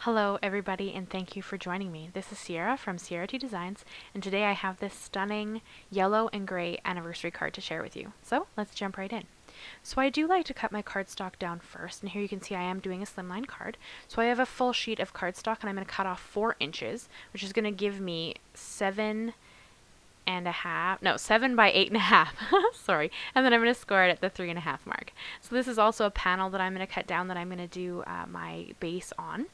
Hello everybody and thank you for joining me. This is Sierra from Y02 Designs, and today I have this stunning yellow and gray anniversary card to share with you. So let's jump right in. So I do like to cut my cardstock down first, and here you can see I am doing a slimline card. So I have a full sheet of cardstock and I'm going to cut off 4 inches, which is going to give me 7 by 8.5 sorry, and then I'm going to score it at the 3.5 mark. So this is also a panel that I'm going to cut down that I'm going to do my base on.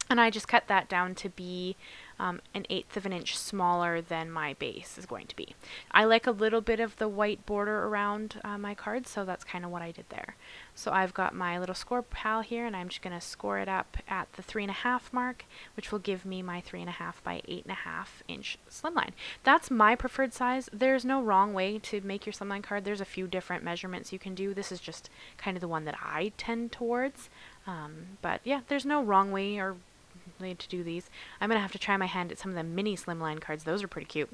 And I just cut that down to be 1/8 of an inch smaller than my base is going to be. I like a little bit of the white border around my card, so that's kind of what I did there. So I've got my little score pal here, and I'm just going to score it up at the 3.5 mark, which will give me my 3.5 by 8.5 inch slimline. That's my preferred size. There's no wrong way to make your slimline card. There's a few different measurements you can do. This is just kind of the one that I tend towards. But yeah, there's no wrong way or to do these. I'm going to have to try my hand at some of the mini slimline cards. Those are pretty cute.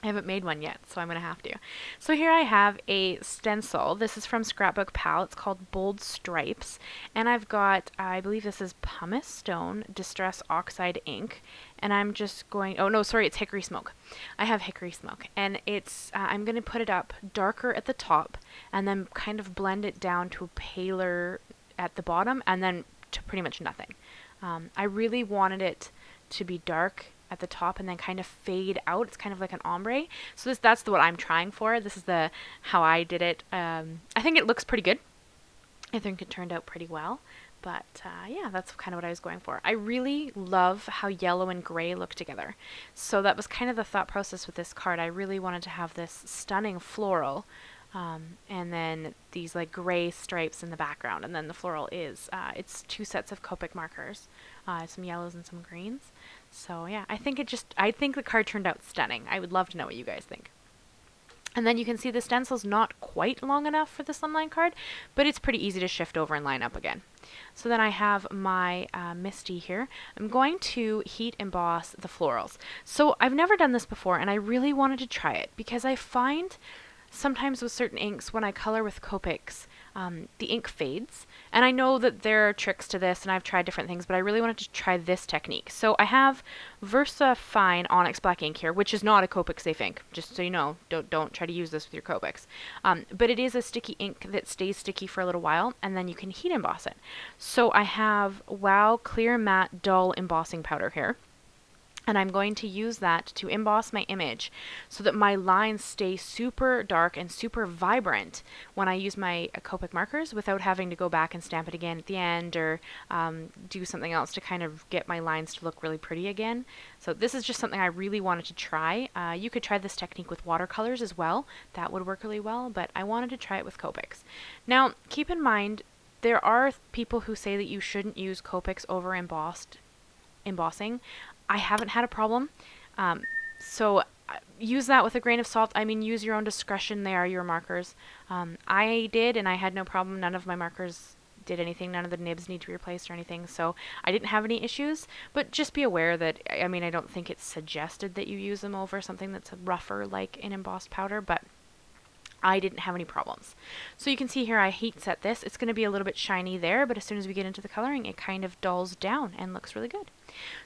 I haven't made one yet, so I'm going to have to. So here I have a stencil. This is from Scrapbook Pal. It's called Bold Stripes. And I've got, I believe this is Pumice Stone Distress Oxide ink. And I'm just going, oh no, sorry, it's Hickory Smoke. I have Hickory Smoke. And it's, I'm going to put it up darker at the top and then kind of blend it down to paler at the bottom and then to pretty much nothing. I really wanted it to be dark at the top and then kind of fade out. It's kind of like an ombre. So that's what I'm trying for. This is how I did it. I think it looks pretty good. I think it turned out pretty well. But yeah, that's kind of what I was going for. I really love how yellow and gray look together. So that was kind of the thought process with this card. I really wanted to have this stunning floral. And then these like gray stripes in the background, and then the floral is it's 2 sets of Copic markers, some yellows and some greens. So yeah, I think the card turned out stunning. I would love to know what you guys think. And then you can see the stencil's not quite long enough for the slimline card, but it's pretty easy to shift over and line up again. So then I have my Misti here. I'm going to heat emboss the florals. So I've never done this before, and I really wanted to try it because I find sometimes with certain inks, when I color with Copics, the ink fades. And I know that there are tricks to this, and I've tried different things, but I really wanted to try this technique. So I have VersaFine Onyx black ink here, which is not a Copic safe ink, just so you know. Don't try to use this with your Copics. But it is a sticky ink that stays sticky for a little while, and then you can heat emboss it. So I have Wow Clear Matte Dull Embossing Powder here. And I'm going to use that to emboss my image so that my lines stay super dark and super vibrant when I use my Copic markers without having to go back and stamp it again at the end or do something else to kind of get my lines to look really pretty again. So this is just something I really wanted to try. You could try this technique with watercolors as well. That would work really well, but I wanted to try it with Copics. Now, keep in mind, there are people who say that you shouldn't use Copics over embossing. I haven't had a problem, so use that with a grain of salt. I mean, use your own discretion. They are your markers. I did, and I had no problem. None of my markers did anything. None of the nibs need to be replaced or anything, so I didn't have any issues. But just be aware that, I mean, I don't think it's suggested that you use them over something that's rougher like an embossed powder, but I didn't have any problems. So you can see here I heat set this. It's going to be a little bit shiny there, but as soon as we get into the coloring, it kind of dulls down and looks really good.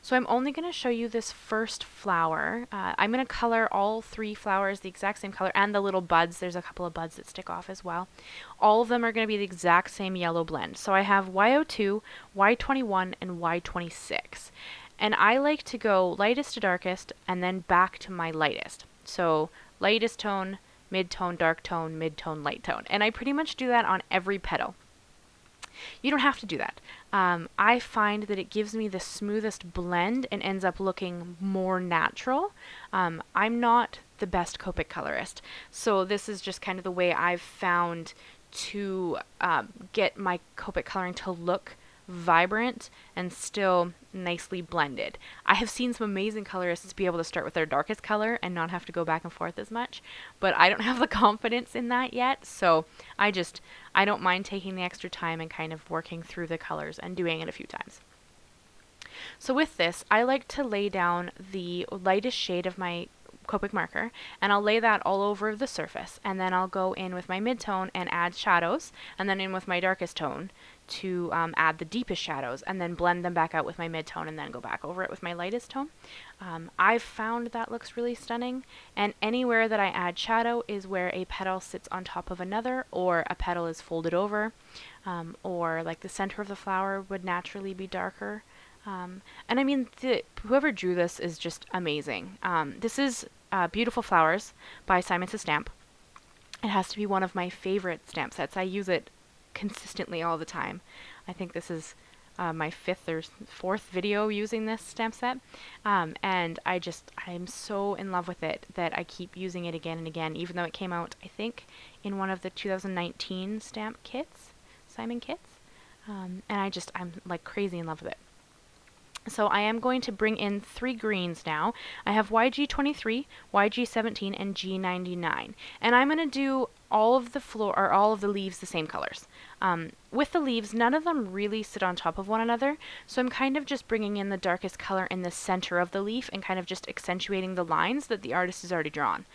So I'm only going to show you this first flower. I'm going to color all 3 flowers the exact same color, and the little buds. There's a couple of buds that stick off as well. All of them are going to be the exact same yellow blend. So I have Y02, Y21, and Y26. And I like to go lightest to darkest and then back to my lightest. So lightest tone, mid-tone, dark tone, mid-tone, light tone. And I pretty much do that on every petal. You don't have to do that. I find that it gives me the smoothest blend and ends up looking more natural. I'm not the best Copic colorist, so this is just kind of the way I've found to get my Copic coloring to look vibrant and still nicely blended. I have seen some amazing colorists be able to start with their darkest color and not have to go back and forth as much, but I don't have the confidence in that yet, so I don't mind taking the extra time and kind of working through the colors and doing it a few times. So with this, I like to lay down the lightest shade of my Copic marker, and I'll lay that all over the surface, and then I'll go in with my mid-tone and add shadows, and then in with my darkest tone to add the deepest shadows and then blend them back out with my mid-tone and then go back over it with my lightest tone. I've found that looks really stunning, and anywhere that I add shadow is where a petal sits on top of another, or a petal is folded over, or like the center of the flower would naturally be darker. And I mean, whoever drew this is just amazing. This is Beautiful Flowers by Simon Says Stamp. It has to be one of my favorite stamp sets. I use it consistently all the time. I think this is my 5th or 4th video using this stamp set, and I'm so in love with it that I keep using it again and again, even though it came out, I think, in one of the 2019 stamp kits, Simon kits, and I'm like crazy in love with it. So I am going to bring in 3 greens now. I have YG23, YG17, and G99. And I'm going to do all of the leaves the same colors. With the leaves, none of them really sit on top of one another, so I'm kind of just bringing in the darkest color in the center of the leaf and kind of just accentuating the lines that the artist has already drawn.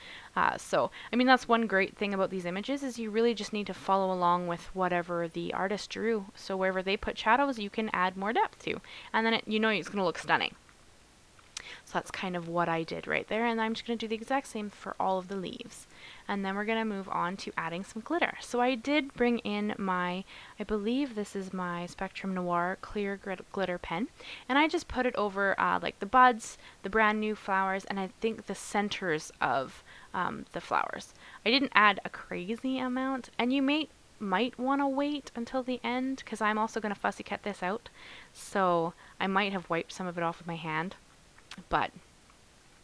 So, I mean, that's one great thing about these images, is you really just need to follow along with whatever the artist drew. So wherever they put shadows, you can add more depth to, and then it's going to look stunning. So that's kind of what I did right there, and I'm just going to do the exact same for all of the leaves. And then we're going to move on to adding some glitter. So I did bring in I believe this is my Spectrum Noir clear glitter pen, and I just put it over like the buds, the brand new flowers, and I think the centers of the flowers. I didn't add a crazy amount, and you might want to wait until the end, because I'm also going to fussy cut this out, so I might have wiped some of it off with my hand, but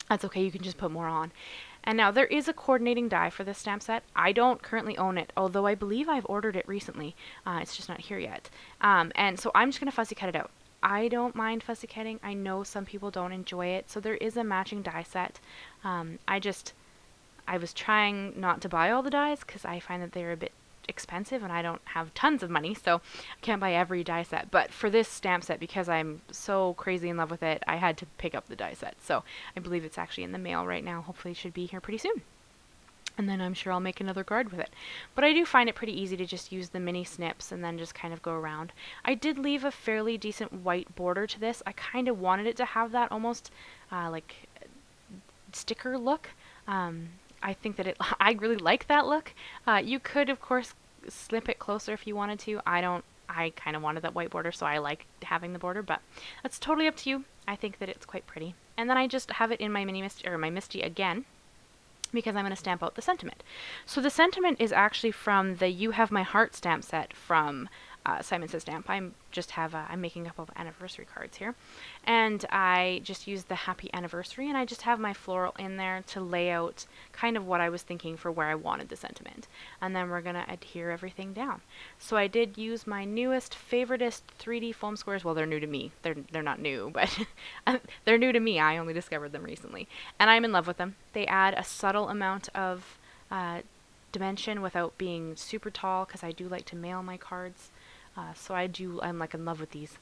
that's okay, you can just put more on. And now there is a coordinating die for this stamp set. I don't currently own it, although I believe I've ordered it recently. It's just not here yet. And so I'm just going to fussy cut it out. I don't mind fussy cutting. I know some people don't enjoy it, so there is a matching die set. I was trying not to buy all the dies because I find that they're a bit expensive and I don't have tons of money, so I can't buy every die set. But for this stamp set, because I'm so crazy in love with it, I had to pick up the die set. So I believe it's actually in the mail right now. Hopefully it should be here pretty soon. And then I'm sure I'll make another card with it. But I do find it pretty easy to just use the mini snips and then just kind of go around. I did leave a fairly decent white border to this. I kind of wanted it to have that almost like sticker look. I think that I really like that look. You could, of course, slip it closer if you wanted to. I kind of wanted that white border, so I like having the border, but that's totally up to you. I think that it's quite pretty. And then I just have it in my Misti again, because I'm going to stamp out the sentiment. So the sentiment is actually from the You Have My Heart stamp set from Simon Says Stamp. I'm making up of anniversary cards here, and I just used the happy anniversary, and I just have my floral in there to lay out kind of what I was thinking for where I wanted the sentiment, and then we're gonna adhere everything down. So I did use my newest favoritist 3D foam squares. Well, they're new to me. They're not new, but they're new to me. I only discovered them recently, and I'm in love with them. They add a subtle amount of dimension without being super tall, because I do like to mail my cards. I'm like in love with these.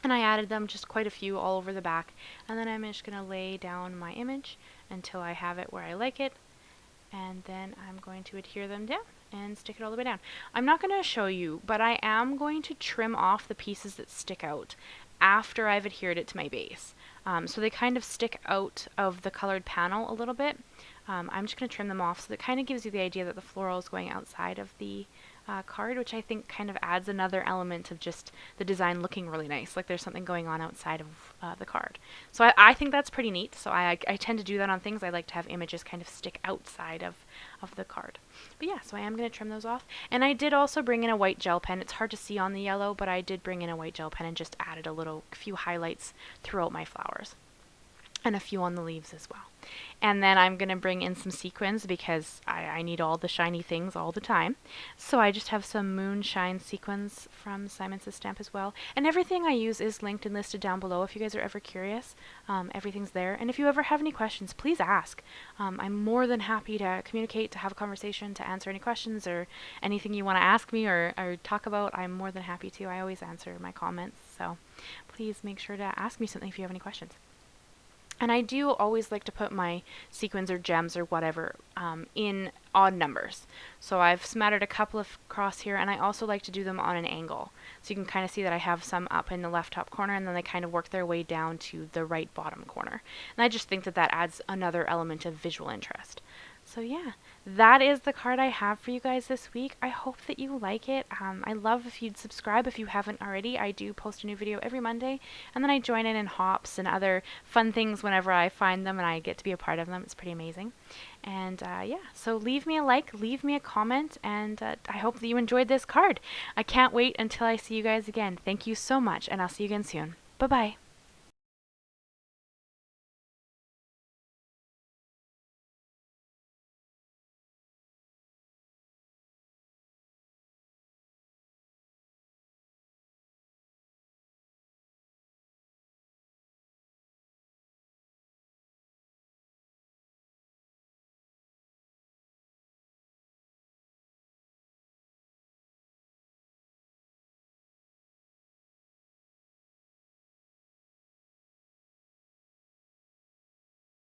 And I added them, just quite a few, all over the back. And then I'm just going to lay down my image until I have it where I like it. And then I'm going to adhere them down and stick it all the way down. I'm not going to show you, but I am going to trim off the pieces that stick out after I've adhered it to my base. So they kind of stick out of the colored panel a little bit. I'm just going to trim them off, so that kind of gives you the idea that the floral is going outside of the card, which I think kind of adds another element of just the design looking really nice, like there's something going on outside of the card. So I think that's pretty neat. So I tend to do that on things. I like to have images kind of stick outside of the card. But yeah, so I am going to trim those off. And I did also bring in a white gel pen. It's hard to see on the yellow, but I did bring in a white gel pen and just added a few highlights throughout my flowers, and a few on the leaves as well. And then I'm going to bring in some sequins, because I need all the shiny things all the time. So I just have some Moonshine sequins from Simon Says Stamp as well. And everything I use is linked and listed down below if you guys are ever curious. Everything's there. And if you ever have any questions, please ask. I'm more than happy to communicate, to have a conversation, to answer any questions or anything you want to ask me or talk about. I'm more than happy to. I always answer my comments. So please make sure to ask me something if you have any questions. And I do always like to put my sequins or gems or whatever in odd numbers. So I've smattered a couple of across here, and I also like to do them on an angle. So you can kind of see that I have some up in the left top corner, and then they kind of work their way down to the right bottom corner. And I just think that that adds another element of visual interest. So yeah, that is the card I have for you guys this week. I hope that you like it. I love if you'd subscribe if you haven't already. I do post a new video every Monday, and then I join in hops and other fun things whenever I find them and I get to be a part of them. It's pretty amazing. And yeah, so leave me a like, leave me a comment, and I hope that you enjoyed this card. I can't wait until I see you guys again. Thank you so much, and I'll see you again soon. Bye-bye.